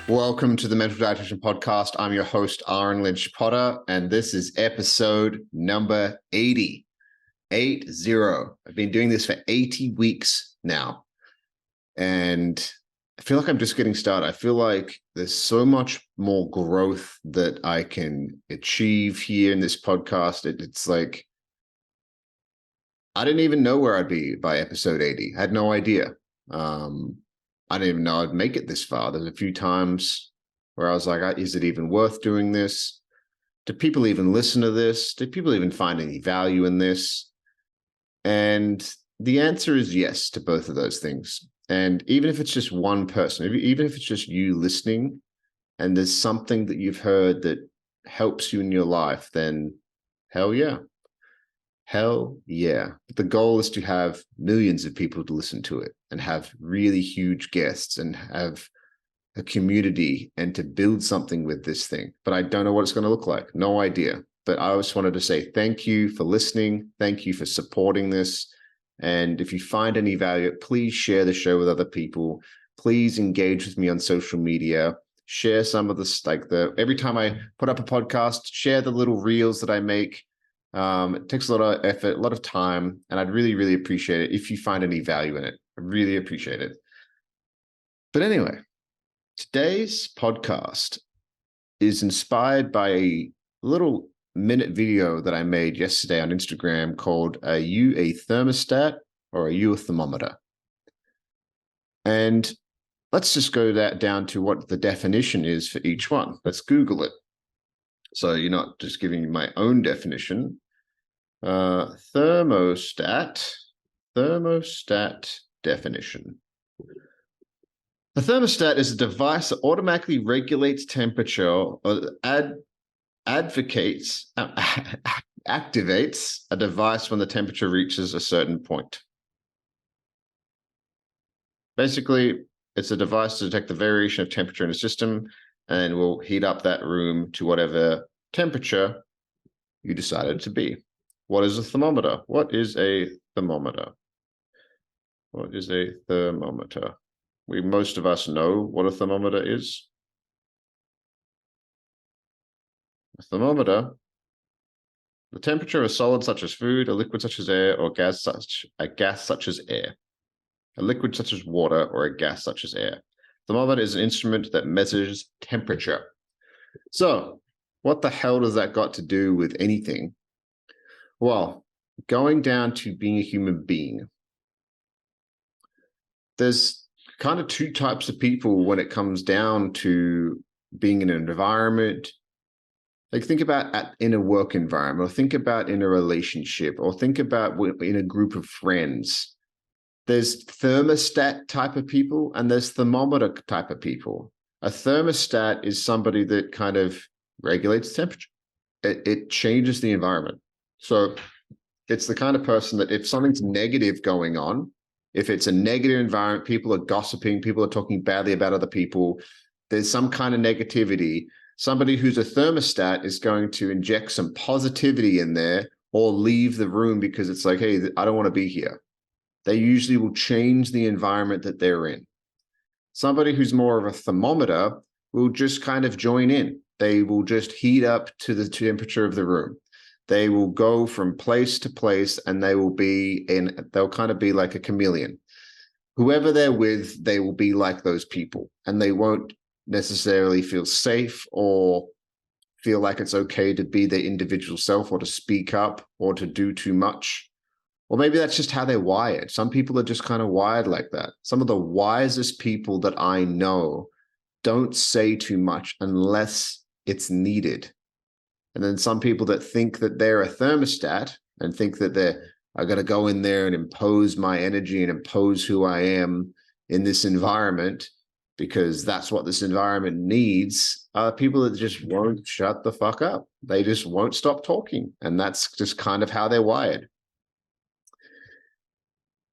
Welcome to the Mental Dietitian Podcast. I'm your host, Ahren Lynch-potter, and this is episode number 80. 80. I've been doing this for 80 weeks now, and I feel like I'm just getting started. I feel like there's so much more growth that I can achieve here in this podcast. It's like, I didn't even know where I'd be by episode 80. I had no idea. I didn't even know I'd make it this far. There's a few times where I was like, is it even worth doing this? Do people even listen to this? Do people even find any value in this? And the answer is yes to both of those things. And even if it's just one person, even if it's just you listening and there's something that you've heard that helps you in your life, then hell yeah. Hell yeah. But the goal is to have millions of people to listen to it and have really huge guests and have a community and to build something with this thing. But I don't know what it's going to look like. No idea. But I just wanted to say thank you for listening. Thank you for supporting this. And if you find any value, please share the show with other people. Please engage with me on social media. Share some of this, every time I put up a podcast, share the little reels that I make. It takes a lot of effort, a lot of time, and I'd really, really appreciate it if you find any value in it. I really appreciate it. But anyway, today's podcast is inspired by a little minute video that I made yesterday on Instagram called Are You a Thermostat or Are You a Thermometer? And let's just go down to what the definition is for each one. Let's Google it. So you're not just giving you my own definition. Thermostat definition. A thermostat is a device that automatically regulates temperature or activates a device when the temperature reaches a certain point. Basically, it's a device to detect the variation of temperature in a system and will heat up that room to whatever temperature you decided to be. What is a thermometer? What is a thermometer? What is a thermometer? Most of us know what a thermometer is. A thermometer, the temperature of a solid such as food, a liquid such as air, or a gas such as air. A liquid such as water or a gas such as air. Thermometer is an instrument that measures temperature. So, what the hell does that got to do with anything? Well, going down to being a human being, there's kind of two types of people when it comes down to being in an environment. Like think about in a work environment, or think about in a relationship, or think about in a group of friends. There's thermostat type of people and there's thermometer type of people. A thermostat is somebody that kind of regulates temperature. It changes the environment. So it's the kind of person that if something's negative going on, if it's a negative environment, people are gossiping, people are talking badly about other people, there's some kind of negativity. Somebody who's a thermostat is going to inject some positivity in there or leave the room because it's like, hey, I don't want to be here. They usually will change the environment that they're in. Somebody who's more of a thermometer will just kind of join in. They will just heat up to the temperature of the room. They will go from place to place and they'll kind of be like a chameleon. Whoever they're with, they will be like those people and they won't necessarily feel safe or feel like it's okay to be their individual self or to speak up or to do too much. Or maybe that's just how they're wired. Some people are just kind of wired like that. Some of the wisest people that I know don't say too much unless it's needed. And then some people that think that they're a thermostat and think that I got to go in there and impose my energy and impose who I am in this environment because that's what this environment needs, are people that just won't shut the fuck up. They just won't stop talking. And that's just kind of how they're wired.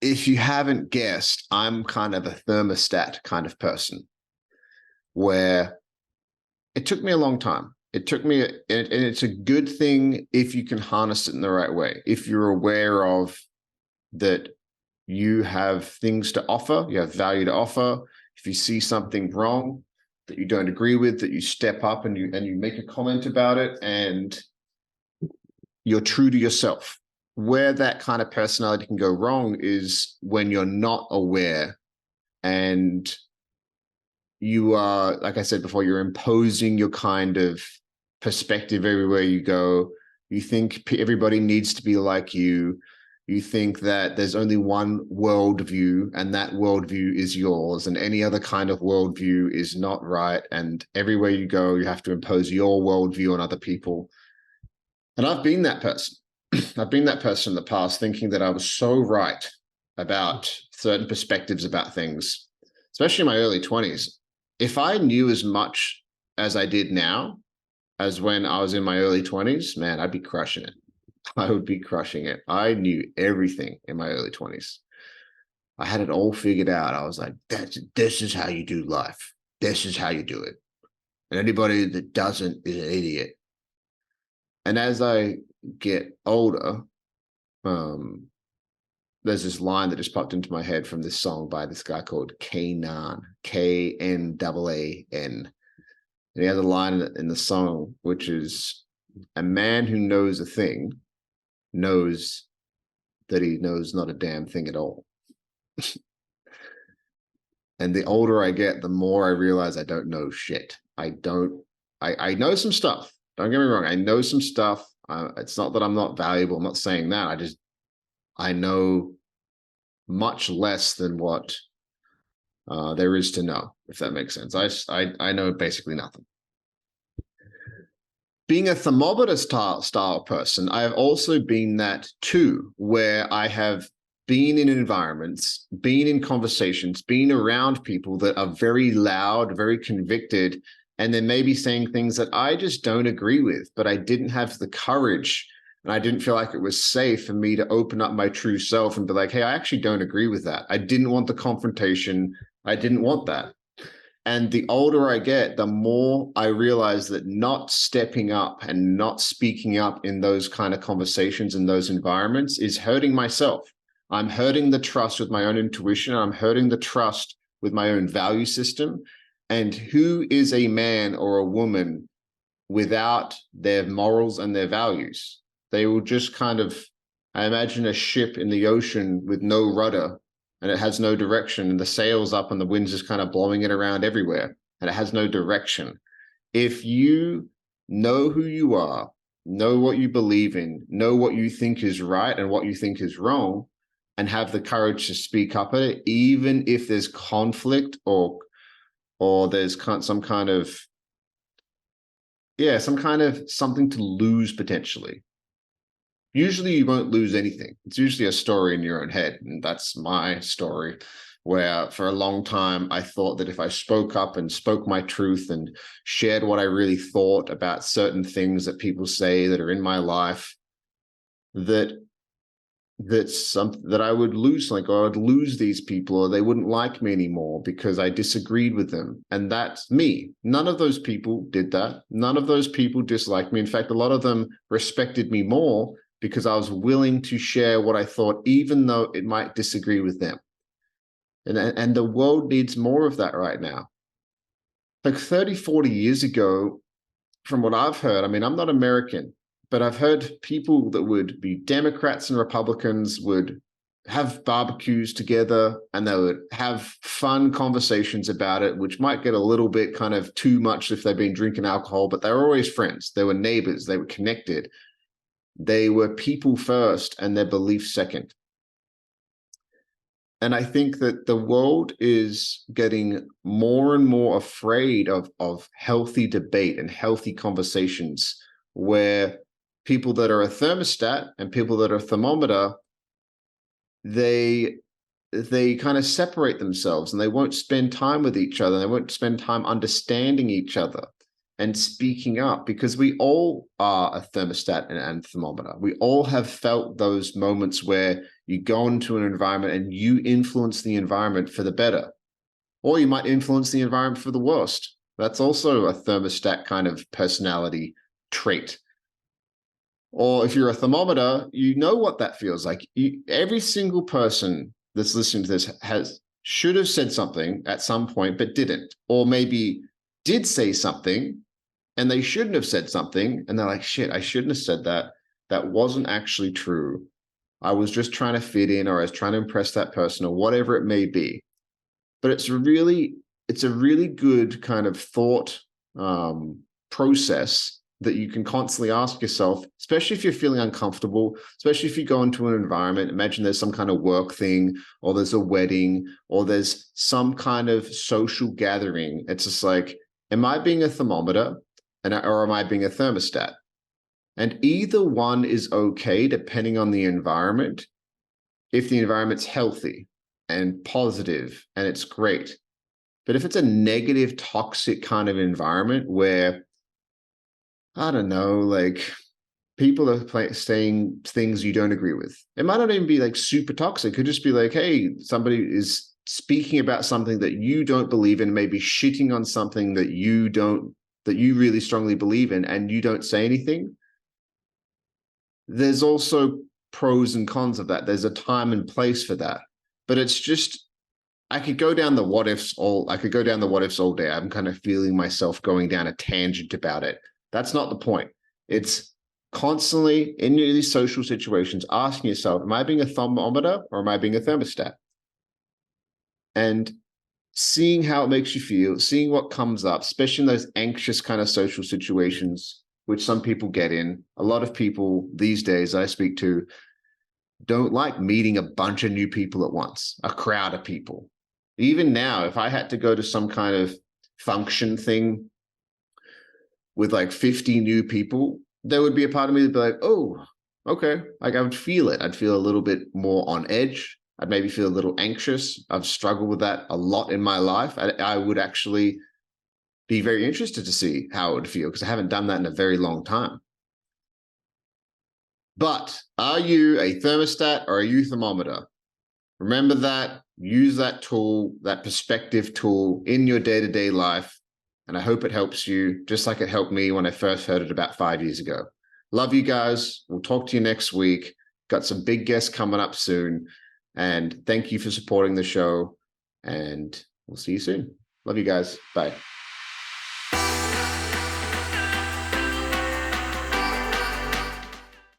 If you haven't guessed, I'm kind of a thermostat kind of person where it took me a long time. It took me, and it's a good thing if you can harness it in the right way. If you're aware of that you have things to offer, you have value to offer. If you see something wrong, that you don't agree with, that you step up and you make a comment about it, and you're true to yourself. Where that kind of personality can go wrong is when you're not aware and you are, like I said before, you're imposing your kind of perspective everywhere you go. You think everybody needs to be like you. You think that there's only one worldview, and that worldview is yours, and any other kind of worldview is not right. And everywhere you go, you have to impose your worldview on other people. And I've been that person. I've been that person in the past, thinking that I was so right about certain perspectives about things, especially in my early 20s. If I knew as much as I did now as when I was in my early 20s, man, I'd be crushing it. I would be crushing it. I knew everything in my early 20s. I had it all figured out. I was like, this is how you do life. This is how you do it. And anybody that doesn't is an idiot. And as I get older, there's this line that just popped into my head from this song by this guy called Knan, Knaan. And he has a line in the song, which is, a man who knows a thing knows that he knows not a damn thing at all. And the older I get, the more I realize I don't know shit. I know some stuff. Don't get me wrong. I know some stuff. It's not that I'm not valuable. I'm not saying that. I know much less than what there is to know, if that makes sense. I know basically nothing. Being a thermometer style person, I have also been that too, where I have been in environments, been in conversations, been around people that are very loud, very convicted, and they may be saying things that I just don't agree with, but I didn't have the courage and I didn't feel like it was safe for me to open up my true self and be like, hey, I actually don't agree with that. I didn't want the confrontation. I didn't want that. And the older I get, the more I realize that not stepping up and not speaking up in those kind of conversations in those environments is hurting myself. I'm hurting the trust with my own intuition. I'm hurting the trust with my own value system. And who is a man or a woman without their morals and their values? They will just kind of, I imagine a ship in the ocean with no rudder, and it has no direction, and the sail's up and the wind's just kind of blowing it around everywhere, and it has no direction. If you know who you are, know what you believe in, know what you think is right and what you think is wrong, and have the courage to speak up at it, even if there's conflict or there's some kind of something to lose potentially. Usually you won't lose anything. It's usually a story in your own head. And that's my story, where for a long time, I thought that if I spoke up and spoke my truth and shared what I really thought about certain things that people say that are in my life, that I would lose, like, or I'd lose these people, or they wouldn't like me anymore because I disagreed with them. And that's me. None of those people did that. None of those people disliked me. In fact, a lot of them respected me more because I was willing to share what I thought, even though it might disagree with them. And the world needs more of that right now. Like 30, 40 years ago, from what I've heard, I mean, I'm not American, but I've heard people that would be Democrats and Republicans would have barbecues together and they would have fun conversations about it, which might get a little bit kind of too much if they've been drinking alcohol, but they were always friends. They were neighbors. They were connected. They were people first and their beliefs second. And I think that the world is getting more and more afraid of healthy debate and healthy conversations, where people that are a thermostat and people that are a thermometer, they kind of separate themselves and they won't spend time with each other. They won't spend time understanding each other and speaking up, because we all are a thermostat and thermometer. We all have felt those moments where you go into an environment and you influence the environment for the better, or you might influence the environment for the worst. That's also a thermostat kind of personality trait. Or if you're a thermometer, you know what that feels like. Every single person that's listening to this should have said something at some point, but didn't, or maybe did say something and they shouldn't have said something. And they're like, shit, I shouldn't have said that. That wasn't actually true. I was just trying to fit in, or I was trying to impress that person, or whatever it may be. But it's a really good kind of thought process that you can constantly ask yourself, especially if you're feeling uncomfortable, especially if you go into an environment. Imagine there's some kind of work thing, or there's a wedding, or there's some kind of social gathering. It's just like, am I being a thermometer, or am I being a thermostat? And either one is okay depending on the environment. If the environment's healthy and positive and it's great. But if it's a negative, toxic kind of environment where, I don't know, like people are saying things you don't agree with, it might not even be like super toxic. It could just be like, hey, somebody is speaking about something that you don't believe in, maybe shitting on something that you really strongly believe in, and you don't say anything. There's also pros and cons of that. There's a time and place for that. But it's just, I could go down the what ifs all day. I'm kind of feeling myself going down a tangent about it. That's not the point. It's constantly in these social situations asking yourself, am I being a thermometer or am I being a thermostat? And seeing how it makes you feel, seeing what comes up, especially in those anxious kind of social situations, which some people get in. A lot of people these days I speak to don't like meeting a bunch of new people at once, a crowd of people. Even now, if I had to go to some kind of function thing with like 50 new people, there would be a part of me that'd be like, oh, okay. Like I would feel it. I'd feel a little bit more on edge. I'd maybe feel a little anxious. I've struggled with that a lot in my life. I would actually be very interested to see how it would feel, because I haven't done that in a very long time. But are you a thermostat or are you thermometer? Remember that, use that tool, that perspective tool in your day-to-day life. And I hope it helps you just like it helped me when I first heard it about 5 years ago. Love you guys. We'll talk to you next week. Got some big guests coming up soon. And thank you for supporting the show. And we'll see you soon. Love you guys. Bye.